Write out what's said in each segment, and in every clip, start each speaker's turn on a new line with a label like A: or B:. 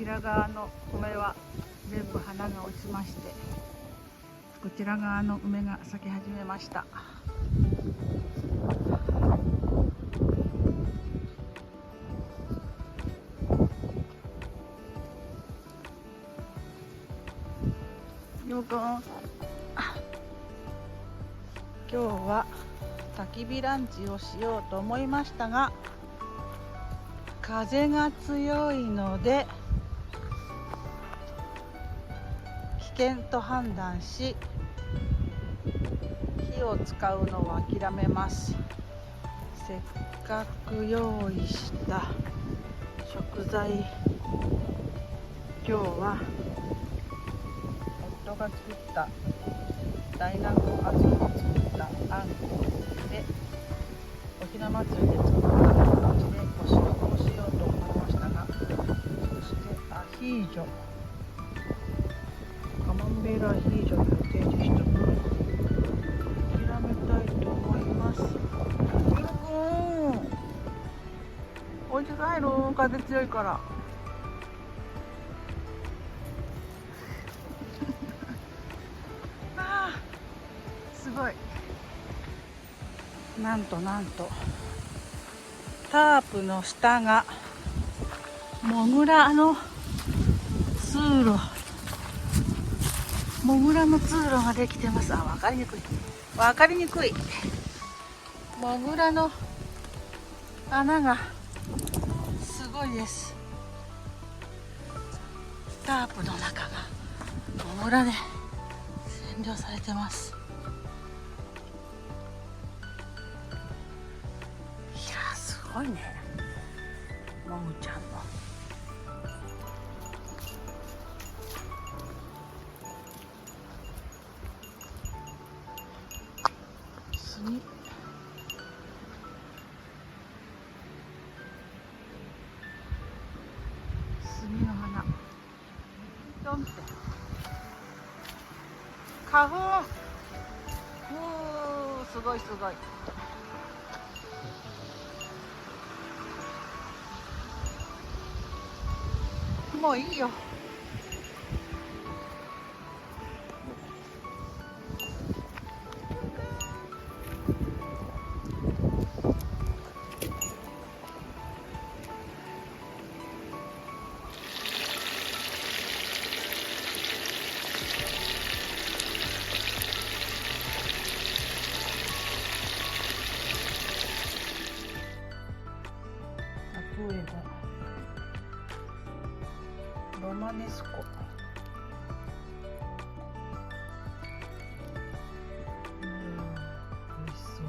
A: ら側の梅は全部花が落ちまして、こちら側の梅が咲き始めました。ようくん、今日は焚き火ランチをしようと思いましたが、風が強いので危険と判断し、火を使うのを諦めます。せっかく用意した食材、今日は夫が作った大納言小豆で作ったあんこで、おひな祭りで作った形でお塩をしようと思いましたが、そしてアヒージョ、カマンベールアヒージョを提示した分、諦めたいと思います。ゆうくん、お家帰る？風強いからすごい。なんとタープの下がモグラの通路、モグラの通路ができてます。分かりにくいモグラの穴がすごいです。タープの中がモグラで占領されてます。すごいね、モグちゃんの。杉の花、ドンって花粉、すごい。もういいよ。例えばロマネスコ、美味しそう。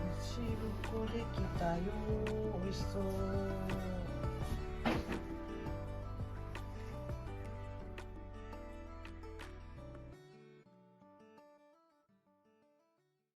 A: おしるこできたよ。美味しそう。